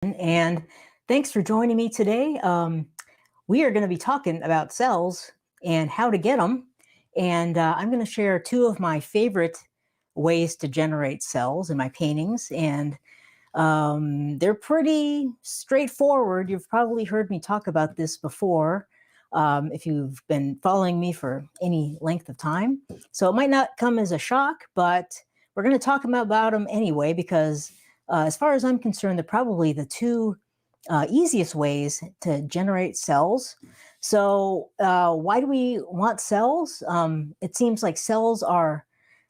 And thanks for joining me today. We are going to be talking about cells and how to get them. And I'm going to share two of my favorite ways to generate cells in my paintings. And they're pretty straightforward. You've probably heard me talk about this before if you've been following me for any length of time. So it might not come as a shock, but we're going to talk about them anyway, because as far as I'm concerned, they're probably the two easiest ways to generate cells. So why do we want cells? It seems like cells are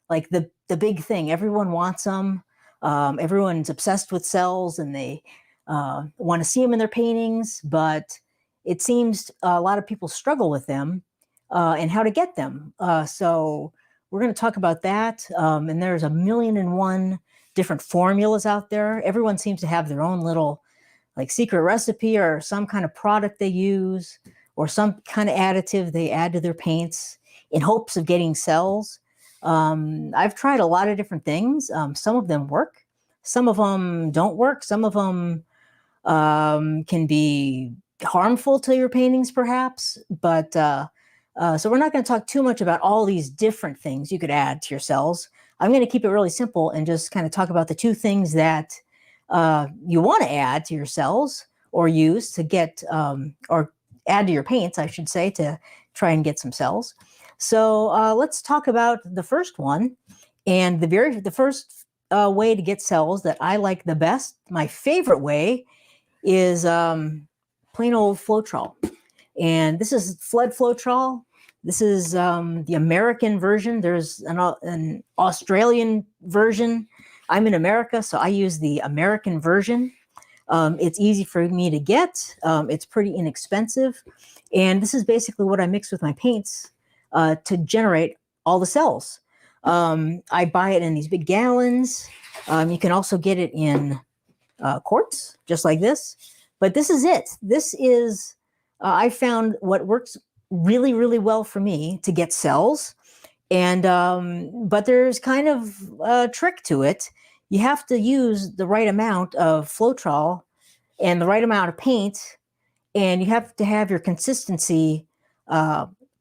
like the big thing. Everyone wants them. Everyone's obsessed with cells, and they want to see them in their paintings, but it seems a lot of people struggle with them and how to get them. So we're going to talk about that. And there's 1,000,001 different formulas out there. Everyone seems to have their own little like secret recipe or some kind of product they use or some kind of additive they add to their paints in hopes of getting cells. I've tried a lot of different things. Some of them work. Some of them don't work. Some of them can be harmful to your paintings, perhaps. But so we're not going to talk too much about all these different things you could add to your cells. I'm going to keep it really simple and just kind of talk about the two things that you want to add to your cells or use to get, or add to your paints, I should say, to try and get some cells. So let's talk about the first one. And the first way to get cells that I like the best, my favorite way, is plain old Floetrol. And this is Floetrol. This is the American version. There's an Australian version. I'm in America, so I use the American version. It's easy for me to get. It's pretty inexpensive. And this is basically what I mix with my paints to generate all the cells. I buy it in these big gallons. You can also get it in quarts, just like this. But this is it. This is, I found what works really, really well for me to get cells. And but there's kind of a trick to it. You have to use the right amount of Floetrol and the right amount of paint, and you have to have your consistency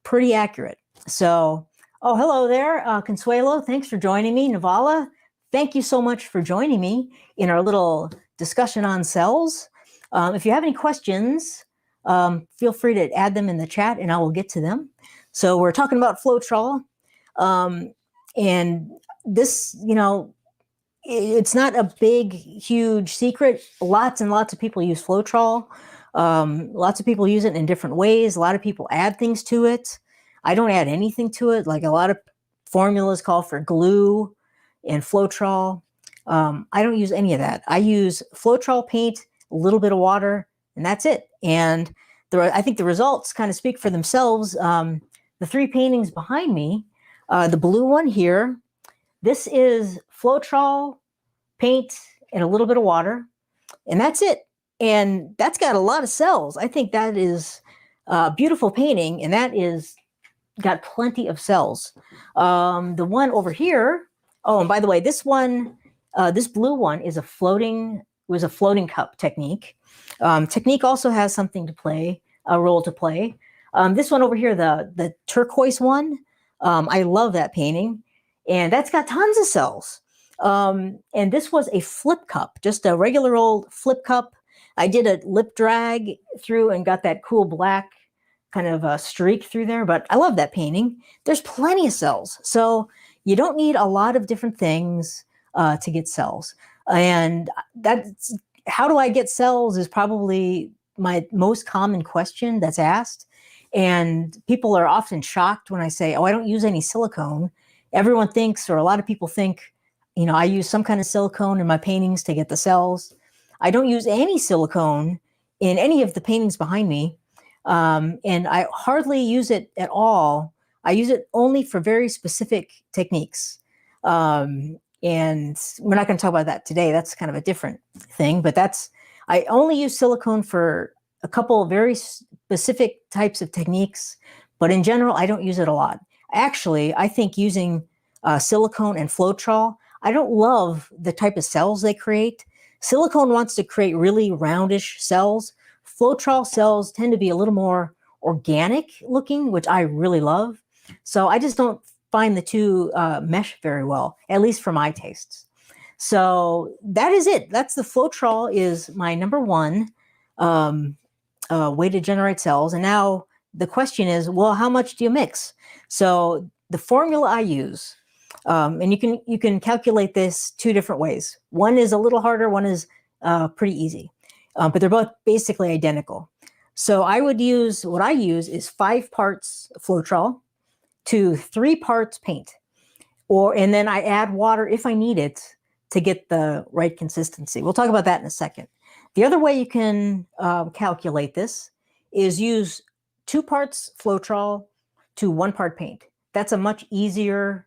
pretty accurate. So, oh, hello there, Consuelo. Thanks for joining me. Navala, thank you so much for joining me in our little discussion on cells. If you have any questions, feel free to add them in the chat and I will get to them. So we're talking about Floetrol. And this, it's not a big, huge secret. Lots and lots of people use Floetrol. Lots of people use it in different ways. A lot of people add things to it. I don't add anything to it. Like a lot of formulas call for glue and Floetrol. I don't use any of that. I use Floetrol paint, a little bit of water, and that's it. And I think the results kind of speak for themselves. The three paintings behind me, the blue one here, this is Floetrol paint and a little bit of water, and that's it. And that's got a lot of cells. I think that is a beautiful painting, and that is got plenty of cells. The one over here, oh, and by the way, this one, this blue one is a floating cup technique. Technique also has something to play, a role to play. This one over here, the turquoise one, I love that painting, and that's got tons of cells. And this was a flip cup, just a regular old flip cup. I did a lip drag through and got that cool black kind of a streak through there, but I love that painting. There's plenty of cells. So you don't need a lot of different things to get cells. And that's, how do I get cells is probably my most common question that's asked. And people are often shocked when I say, oh, I don't use any silicone. Everyone thinks, or a lot of people think, I use some kind of silicone in my paintings to get the cells. I don't use any silicone in any of the paintings behind me. And I hardly use it at all. I use it only for very specific techniques. And we're not going to talk about that today. That's kind of a different thing, but I only use silicone for a couple of very specific types of techniques, but in general, I don't use it a lot. Actually, I think using silicone and Floetrol, I don't love the type of cells they create. Silicone wants to create really roundish cells. Floetrol cells tend to be a little more organic looking, which I really love. So I just don't find the two mesh very well, at least for my tastes. So that is it. That's the Floetrol is my number one way to generate cells. And now the question is, well, how much do you mix? So the formula I use, and you can calculate this two different ways. One is a little harder, one is pretty easy, but they're both basically identical. So what I use is 5 parts Floetrol to 3 parts paint, and then I add water if I need it to get the right consistency. We'll talk about that in a second. The other way you can calculate this is use 2 parts Floetrol to 1 part paint. That's a much easier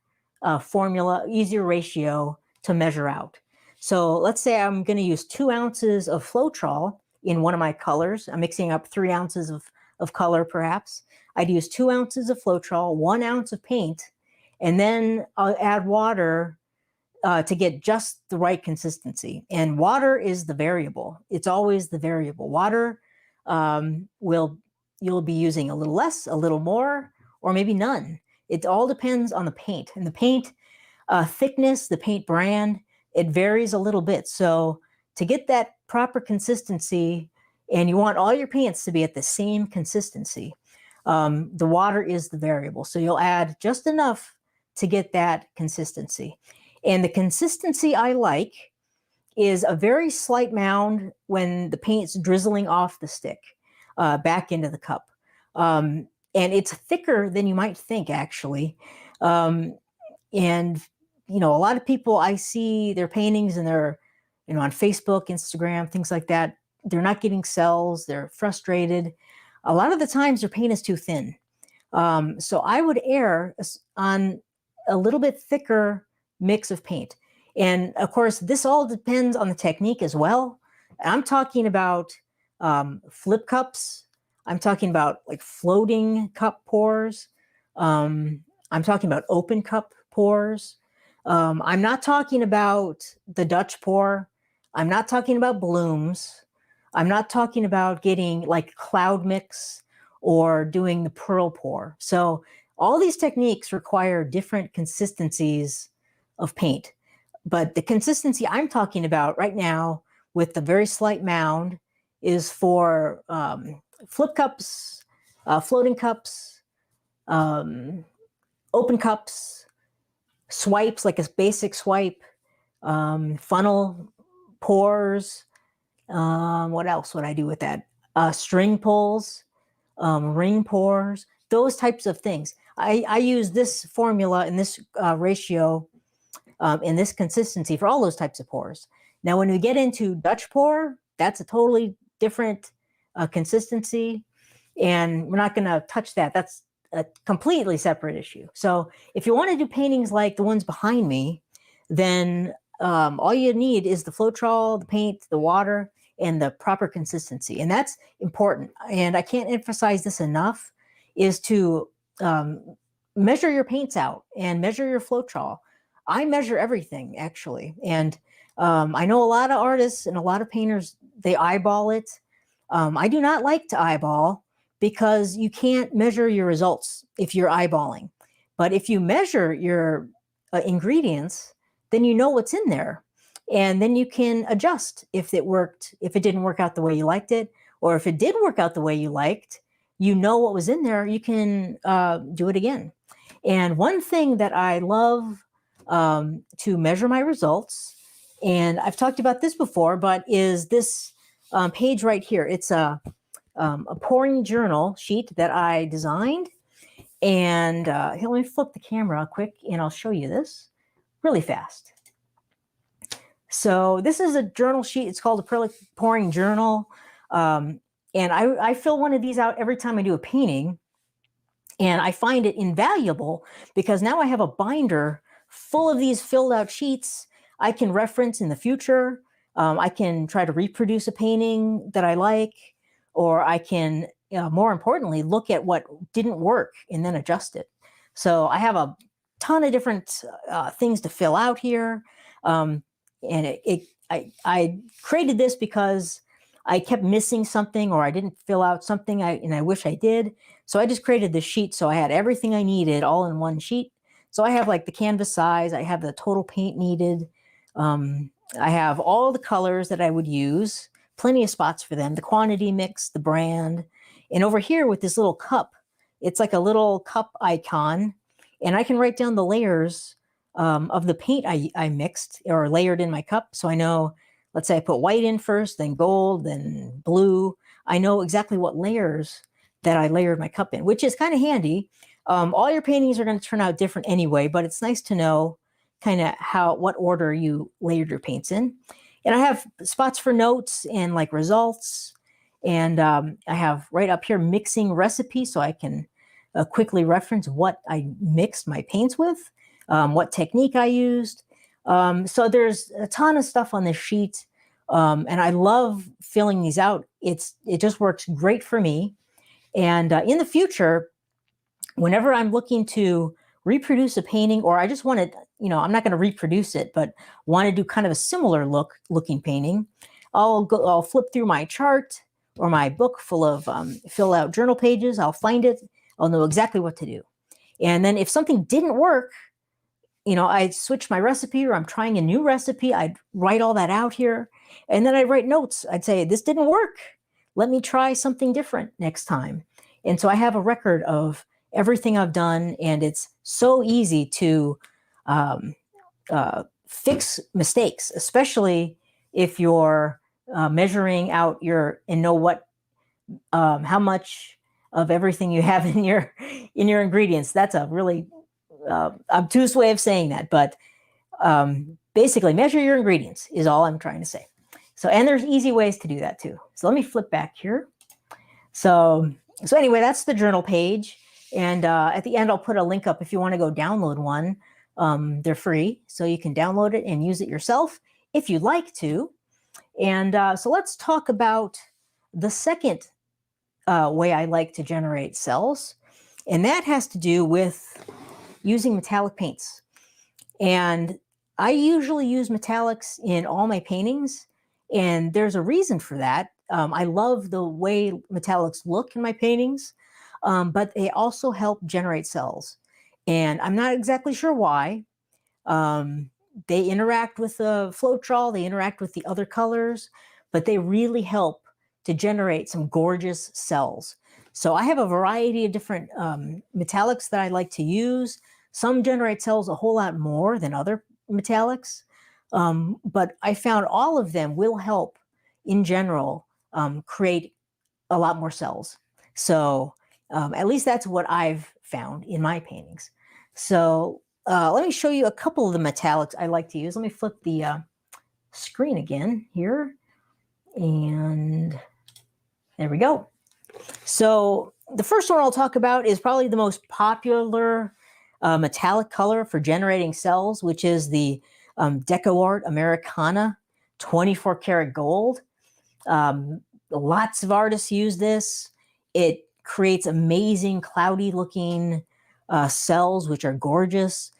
formula, easier ratio to measure out. So let's say I'm going to use 2 ounces of Floetrol in one of my colors. I'm mixing up 3 ounces of color, perhaps. I'd use 2 ounces of Floetrol, 1 ounce of paint, and then I'll add water to get just the right consistency. And water is the variable. It's always the variable. Water you'll be using a little less, a little more, or maybe none. It all depends on the paint. And the paint thickness, the paint brand, it varies a little bit. So to get that proper consistency, and you want all your paints to be at the same consistency, the water is the variable. So you'll add just enough to get that consistency. And the consistency I like is a very slight mound when the paint's drizzling off the stick back into the cup. And it's thicker than you might think, actually. And, you know, a lot of people, I see their paintings and they're, you know, on Facebook, Instagram, things like that. They're not getting cells. They're frustrated. A lot of the times their paint is too thin. So I would err on a little bit thicker mix of paint. And of course, this all depends on the technique as well. I'm talking about flip cups. I'm talking about like floating cup pours. I'm talking about open cup pours. I'm not talking about the Dutch pour. I'm not talking about blooms. I'm not talking about getting like cloud mix or doing the pearl pour. So all these techniques require different consistencies of paint. But the consistency I'm talking about right now with the very slight mound is for flip cups, floating cups, open cups, swipes, like a basic swipe, funnel pours. What else would I do with that? String pulls, ring pours, those types of things. I use this formula and this ratio and this consistency for all those types of pours. Now, when we get into Dutch pour, that's a totally different consistency, and we're not going to touch that. That's a completely separate issue. So if you want to do paintings like the ones behind me, then all you need is the Floetrol, the paint, the water, and the proper consistency. And that's important. And I can't emphasize this enough, is to measure your paints out and measure your Floetrol. I measure everything, actually. And I know a lot of artists and a lot of painters, they eyeball it. I do not like to eyeball because you can't measure your results if you're eyeballing. But if you measure your ingredients, then you know what's in there. And then you can adjust if it worked, if it didn't work out the way you liked it, or if it did work out the way you liked, you know what was in there, you can do it again. And one thing that I love to measure my results, and I've talked about this before, but is this page right here. It's a pouring journal sheet that I designed. And here, let me flip the camera quick and I'll show you this really fast. So this is a journal sheet. It's called Acrylic Pouring Journal. And I fill one of these out every time I do a painting. And I find it invaluable because now I have a binder full of these filled out sheets I can reference in the future. I can try to reproduce a painting that I like, or I can, more importantly, look at what didn't work and then adjust it. So I have a ton of different things to fill out here. And I created this because I kept missing something, or I didn't fill out something, and I wish I did. So I just created this sheet, so I had everything I needed all in one sheet. So I have like the canvas size, I have the total paint needed, I have all the colors that I would use, plenty of spots for them, the quantity mix, the brand. And over here with this little cup, it's like a little cup icon, and I can write down the layers of the paint I mixed or layered in my cup. So I know, let's say I put white in first, then gold, then blue. I know exactly what layers that I layered my cup in, which is kind of handy. All your paintings are going to turn out different anyway, but it's nice to know kind of what order you layered your paints in. And I have spots for notes and like results. And I have right up here mixing recipe, so I can quickly reference what I mixed my paints with, what technique I used. So there's a ton of stuff on this sheet. And I love filling these out. It just works great for me. And in the future, whenever I'm looking to reproduce a painting, or I just want to, I'm not going to reproduce it, but want to do kind of a similar looking painting, I'll flip through my chart or my book full of fill out journal pages. I'll find it. I'll know exactly what to do. And then if something didn't work, I'd switch my recipe, or I'm trying a new recipe, I'd write all that out here. And then I'd write notes. I'd say, this didn't work. Let me try something different next time. And so I have a record of everything I've done, and it's so easy to fix mistakes, especially if you're measuring out and know what, how much of everything you have in your ingredients. That's a really obtuse way of saying that, but basically measure your ingredients is all I'm trying to say. So, and there's easy ways to do that too. So let me flip back here. So anyway, that's the journal page. And at the end, I'll put a link up if you want to go download one. They're free, so you can download it and use it yourself if you'd like to. And so let's talk about the second way I like to generate cells. And that has to do with using metallic paints. And I usually use metallics in all my paintings, and there's a reason for that. I love the way metallics look in my paintings, but they also help generate cells. And I'm not exactly sure why. They interact with the Floetrol, they interact with the other colors, but they really help to generate some gorgeous cells. So I have a variety of different metallics that I like to use. Some generate cells a whole lot more than other metallics, but I found all of them will help in general create a lot more cells. So at least that's what I've found in my paintings. So let me show you a couple of the metallics I like to use. Let me flip the screen again here. And there we go. So the first one I'll talk about is probably the most popular metallic color for generating cells, which is the DecoArt Americana 24 karat gold. Lots of artists use this. It creates amazing cloudy looking cells, which are gorgeous.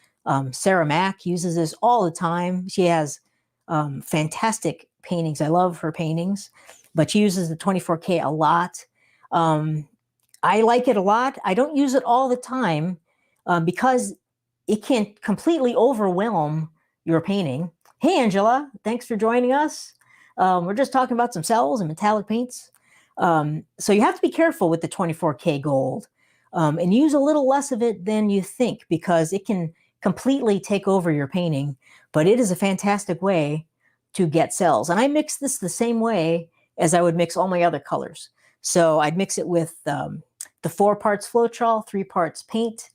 Sarah Mack uses this all the time. She has fantastic paintings. I love her paintings, but she uses the 24K a lot. I like it a lot. I don't use it all the time because it can completely overwhelm your painting. Hey, Angela, thanks for joining us. We're just talking about some cells and metallic paints. So you have to be careful with the 24K gold and use a little less of it than you think, because it can completely take over your painting, but it is a fantastic way to get cells. And I mix this the same way as I would mix all my other colors. So I'd mix it with the 4 parts Floetrol, 3 parts paint,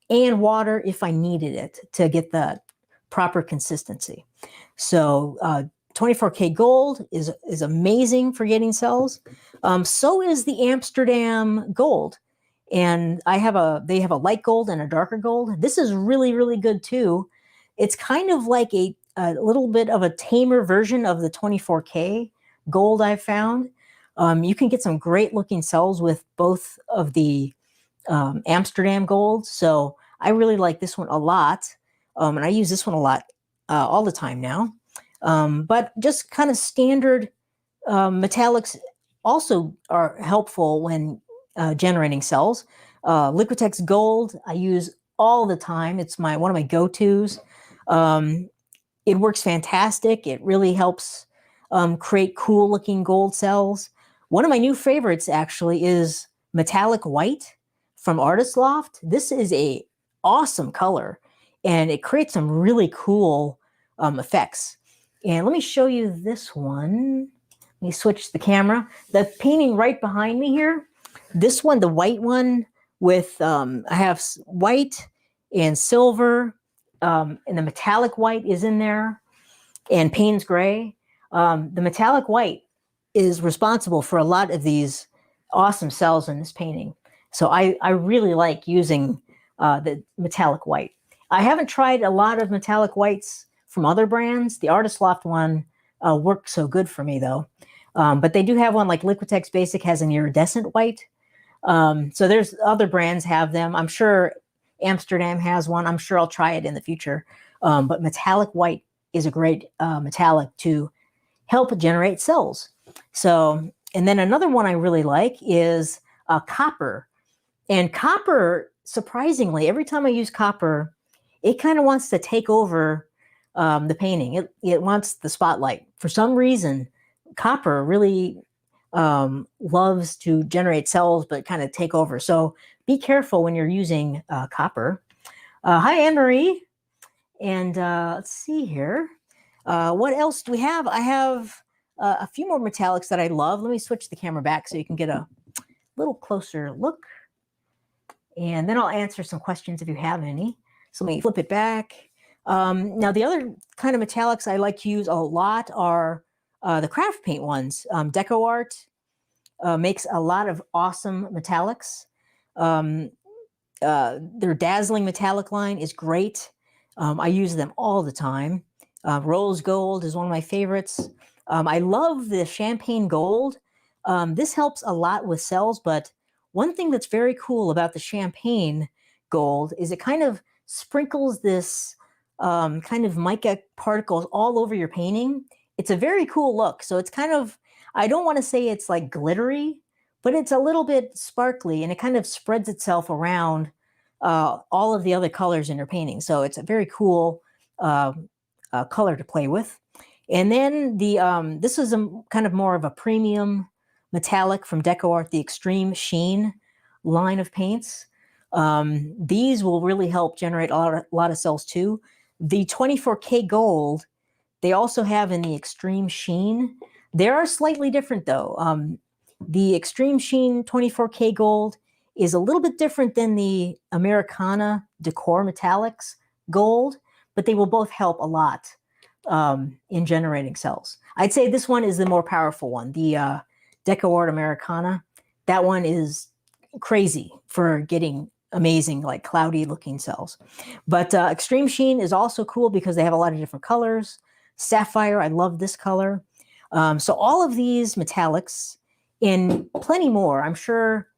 and water if I needed it to get the proper consistency. So 24K gold is amazing for getting cells. So is the Amsterdam gold. And they have a light gold and a darker gold. This is really, really good too. It's kind of like a little bit of a tamer version of the 24K gold I've found. You can get some great looking cells with both of the Amsterdam gold. So I really like this one a lot. And I use this one a lot all the time now. But just kind of standard metallics also are helpful when generating cells. Liquitex Gold I use all the time. It's one of my go-tos. It works fantastic. It really helps create cool looking gold cells. One of my new favorites actually is metallic white from Artist Loft. This is a awesome color and it creates some really cool effects. And let me show you this one. Let me switch the camera. The painting right behind me here, this one, the white one with, I have white and silver, and the metallic white is in there, and Payne's gray. The metallic white is responsible for a lot of these awesome cells in this painting. So I really like using the metallic white. I haven't tried a lot of metallic whites from other brands. The Artist Loft one worked so good for me though. But they do have one, like Liquitex Basic has an iridescent white. So there's other brands have them. I'm sure Amsterdam has one. I'm sure I'll try it in the future. But metallic white is a great metallic to help generate cells. So, and then another one I really like is copper. And copper, surprisingly, every time I use copper, it kind of wants to take over the painting. It wants the spotlight. For some reason, copper really loves to generate cells, but kind of take over. So be careful when you're using copper. Hi, Anne-Marie. And let's see here. What else do we have? I have a few more metallics that I love. Let me switch the camera back so you can get a little closer look. And then I'll answer some questions if you have any. So let me flip it back. Now, the other kind of metallics I like to use a lot are the craft paint ones. DecoArt makes a lot of awesome metallics. Their dazzling metallic line is great. I use them all the time. Rose Gold is one of my favorites. I love the Champagne Gold. This helps a lot with cells, but one thing that's very cool about the Champagne Gold is it kind of sprinkles this kind of mica particles all over your painting. It's a very cool look. So it's kind of, I don't want to say it's like glittery, but it's a little bit sparkly and it kind of spreads itself around all of the other colors in your painting. So it's a very cool color to play with. And then the this is kind of more of a premium metallic from DecoArt, the Extreme Sheen line of paints. These will really help generate a lot of cells too. The 24K Gold, they also have in the Extreme Sheen. They are slightly different though. The Extreme Sheen 24K Gold is a little bit different than the Americana Decor Metallics Gold, but they will both help a lot in generating cells. I'd say this one is the more powerful one, the DecoArt Americana. That one is crazy for getting amazing, like cloudy looking cells. But Extreme Sheen is also cool because they have a lot of different colors. Sapphire, I love this color. So all of these metallics and plenty more, I'm sure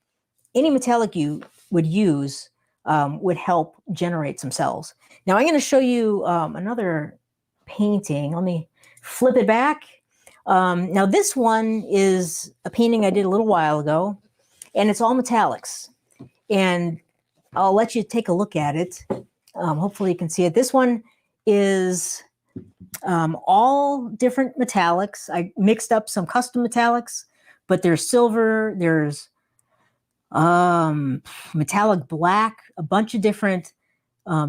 any metallic you would use would help generate some cells. Now I'm going to show you another painting. Let me flip it back. Now this one is a painting I did a little while ago, and it's all metallics. And I'll let you take a look at it. Hopefully you can see it. This one is all different metallics. I mixed up some custom metallics, but there's silver, there's metallic black, a bunch of different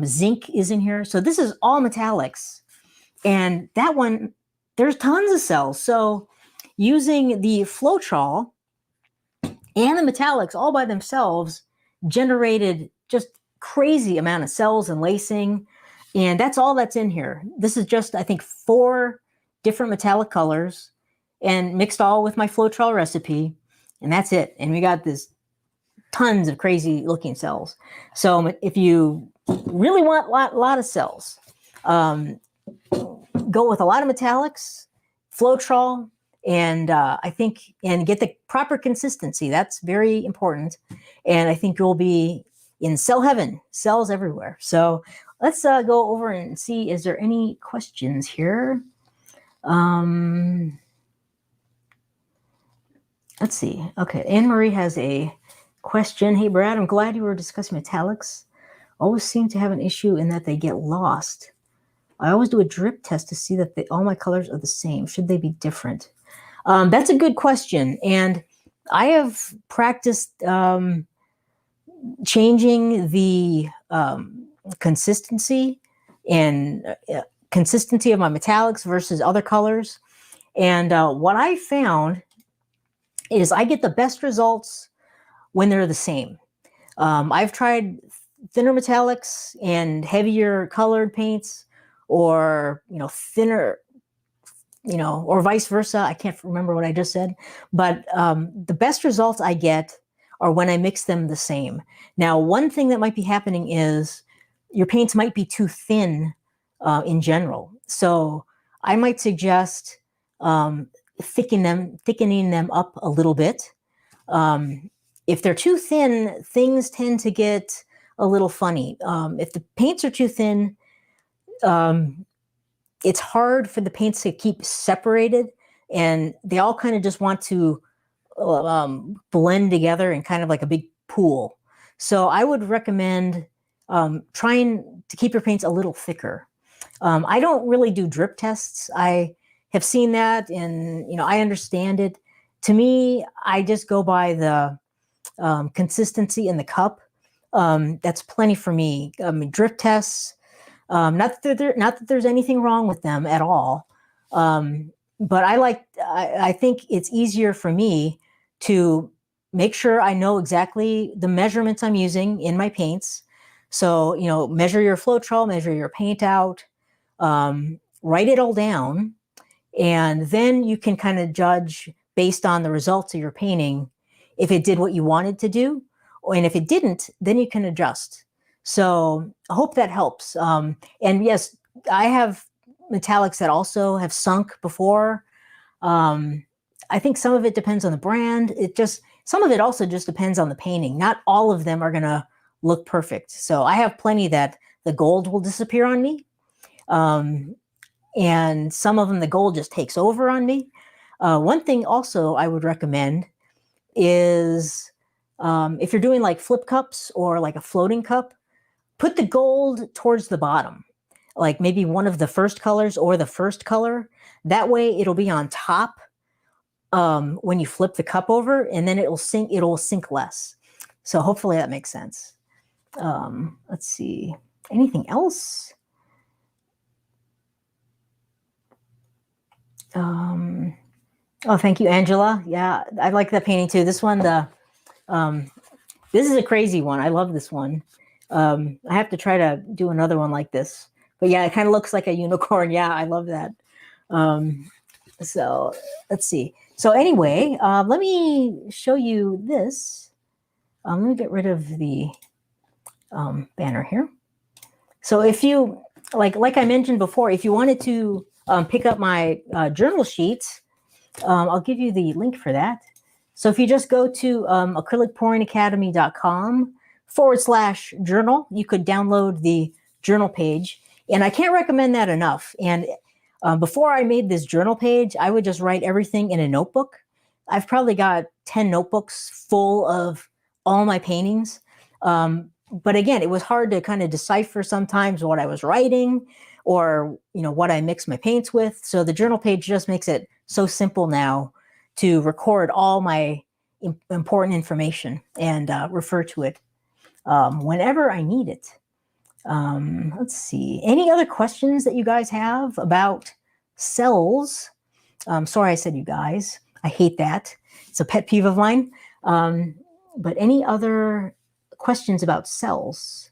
zinc is in here. So this is all metallics. And that one, there's tons of cells. So using the Floetrol and the metallics all by themselves generated just crazy amount of cells and lacing. And that's all that's in here. This is just, I think, 4 different metallic colors and mixed all with my Floetrol recipe. And that's it. And we got this tons of crazy looking cells. So if you really want a lot of cells, go with a lot of metallics, Floetrol, and I think, and get the proper consistency. That's very important. And I think you'll be in cell heaven, cells everywhere. So let's go over and see, is there any questions here? Um, let's see. Okay, Anne Marie has a question. Hey, Brad, I'm glad you were discussing metallics. Always seem to have an issue in that they get lost. I always do a drip test to see that all my colors are the same. Should they be different? That's a good question. And I have practiced changing the consistency and consistency of my metallics versus other colors. And what I found is I get the best results when they're the same. I've tried thinner metallics and heavier colored paints, or thinner, or vice versa. I can't remember what I just said, but the best results I get are when I mix them the same. Now, one thing that might be happening is your paints might be too thin in general. So I might suggest thickening them up a little bit. If they're too thin, things tend to get a little funny. If the paints are too thin, it's hard for the paints to keep separated, and they all kind of just want to blend together in kind of like a big pool. So I would recommend trying to keep your paints a little thicker. I don't really do drip tests. I have seen that, and I understand it. To me, I just go by the consistency in the cup. That's plenty for me. I mean, drip tests. Not that there's anything wrong with them at all, but I think it's easier for me to make sure I know exactly the measurements I'm using in my paints. So measure your Floetrol, measure your paint out, write it all down, and then you can kind of judge based on the results of your painting if it did what you wanted to do, and if it didn't, then you can adjust. So I hope that helps. And yes, I have metallics that also have sunk before. I think some of it depends on the brand. Some of it also just depends on the painting. Not all of them are going to look perfect. So I have plenty that the gold will disappear on me. And some of them, the gold just takes over on me. One thing also I would recommend is if you're doing like flip cups or like a floating cup, put the gold towards the bottom, like maybe one of the first colors or the first color. That way it'll be on top when you flip the cup over, and then it'll sink less. So hopefully that makes sense. Let's see. Anything else? Oh, thank you, Angela. Yeah, I like that painting too. This one, this is a crazy one. I love this one. I have to try to do another one like this. But yeah, it kind of looks like a unicorn. Yeah, I love that. So let's see. So anyway, let me show you this. Let me get rid of the banner here. So if you, like I mentioned before, if you wanted to pick up my journal sheets, I'll give you the link for that. So if you just go to acrylicpouringacademy.com/journal, you could download the journal page. And I can't recommend that enough. And before I made this journal page, I would just write everything in a notebook. I've probably got 10 notebooks full of all my paintings. But again, it was hard to kind of decipher sometimes what I was writing, or what I mix my paints with. So the journal page just makes it so simple now to record all my important information and refer to it whenever I need it. Let's see. Any other questions that you guys have about cells? Sorry, I said you guys. I hate that. It's a pet peeve of mine. But any other questions about cells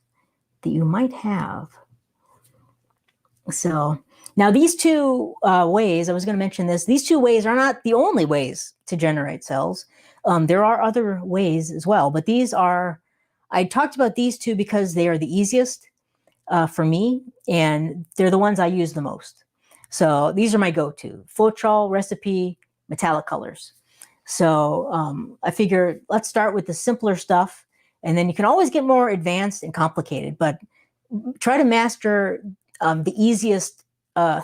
that you might have? So now these two ways, I was going to mention this, these two ways are not the only ways to generate cells. There are other ways as well, but I talked about these two because they are the easiest for me, and they're the ones I use the most. So these are my go-to: Floetrol, recipe, metallic colors. So I figure let's start with the simpler stuff, and then you can always get more advanced and complicated, but try to master the easiest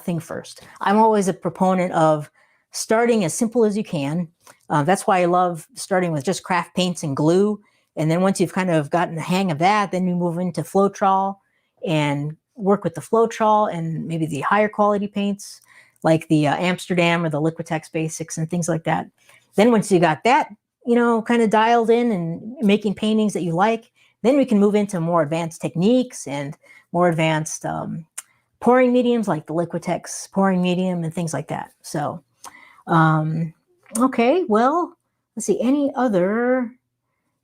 thing first. I'm always a proponent of starting as simple as you can. That's why I love starting with just craft paints and glue. And then once you've kind of gotten the hang of that, then you move into Floetrol and work with the Floetrol and maybe the higher quality paints like the Amsterdam or the Liquitex Basics and things like that. Then once you got that, kind of dialed in and making paintings that you like, then we can move into more advanced techniques and more advanced pouring mediums like the Liquitex pouring medium and things like that. So, okay, well, let's see, any other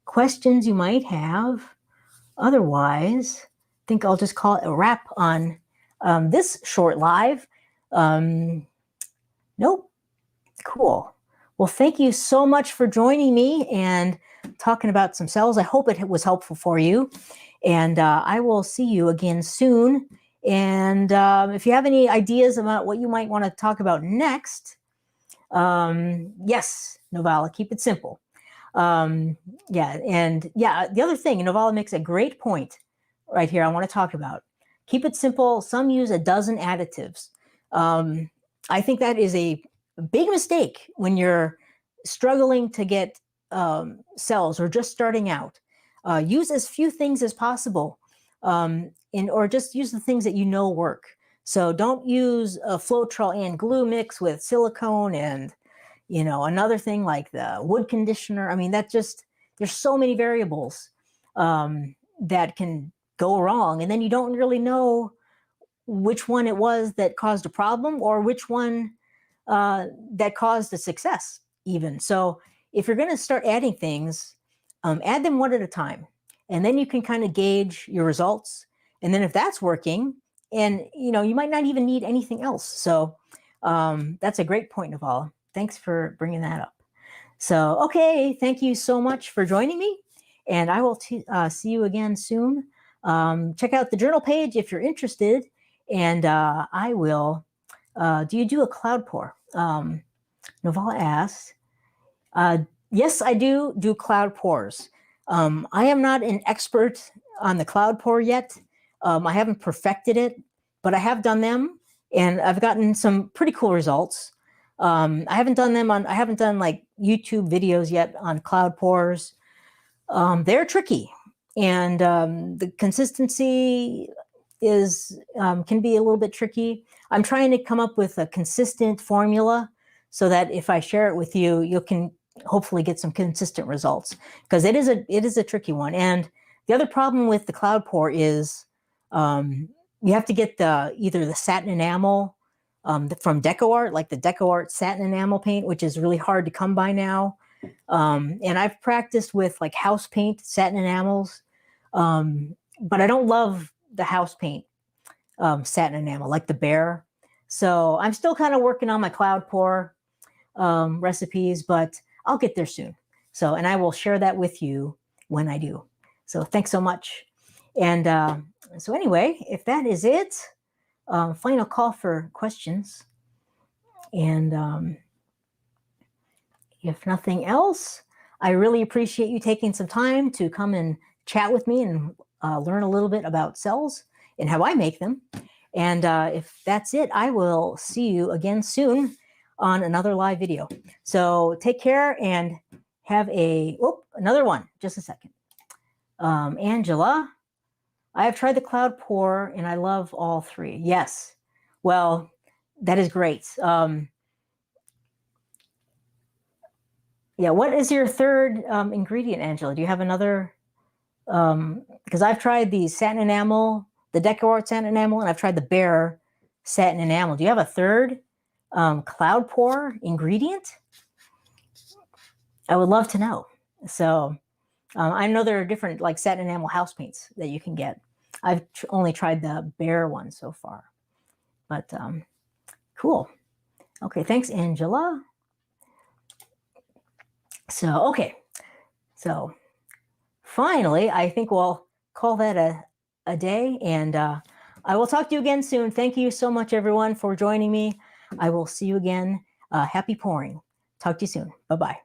questions you might have? Otherwise, I think I'll just call it a wrap on this short live. Nope. Cool. Well, thank you so much for joining me and talking about some cells. I hope it was helpful for you. And I will see you again soon. And if you have any ideas about what you might want to talk about next, yes, Novala, keep it simple. Yeah, and yeah, the other thing, Novala makes a great point right here I want to talk about. Keep it simple. Some use a dozen additives. I think that is a big mistake when you're struggling to get cells or just starting out. Use as few things as possible, or just use the things that you know work. So don't use a Floetrol and glue mix with silicone and another thing like the wood conditioner. I mean, there's so many variables that can go wrong, and then you don't really know which one it was that caused a problem or which one that caused a success even. So if you're going to start adding things, add them one at a time, and then you can kind of gauge your results. And then if that's working, and you might not even need anything else. So that's a great point, Navala. Thanks for bringing that up. So, okay, thank you so much for joining me, and I will see you again soon. Check out the journal page if you're interested, and I will. Do you do a cloud pour? Novala asks. Yes, I do cloud pours. I am not an expert on the cloud pour yet. I haven't perfected it, but I have done them, and I've gotten some pretty cool results. I haven't done like YouTube videos yet on cloud pours. They're tricky, and the consistency can be a little bit tricky. I'm trying to come up with a consistent formula so that if I share it with you, you can hopefully get some consistent results, because it is a tricky one. And the other problem with the cloud pour is you have to get either the satin enamel from DecoArt, like the DecoArt satin enamel paint, which is really hard to come by now. And I've practiced with like house paint satin enamels, but I don't love the house paint satin enamel, like the Bear. So I'm still kind of working on my cloud pour recipes, but I'll get there soon. So, and I will share that with you when I do. So thanks so much. And so anyway, if that is it, final call for questions. And if nothing else, I really appreciate you taking some time to come and chat with me and learn a little bit about cells and how I make them. And if that's it, I will see you again soon on another live video. So take care and have another one. Just a second. Angela, I have tried the cloud pour and I love all three. Yes. Well, that is great. Yeah. What is your third ingredient, Angela? Do you have another? Because I've tried the satin enamel, the DecoArt satin enamel, and I've tried the Bear satin enamel. Do you have a third cloud pour ingredient? I would love to know. So I know there are different like satin enamel house paints that you can get. I've only tried the Bear one so far, but cool. Okay, thanks, Angela. So, okay. So finally, I think we'll call that a day, and I will talk to you again soon. Thank you so much, everyone, for joining me. I will see you again. Happy pouring. Talk to you soon. Bye-bye.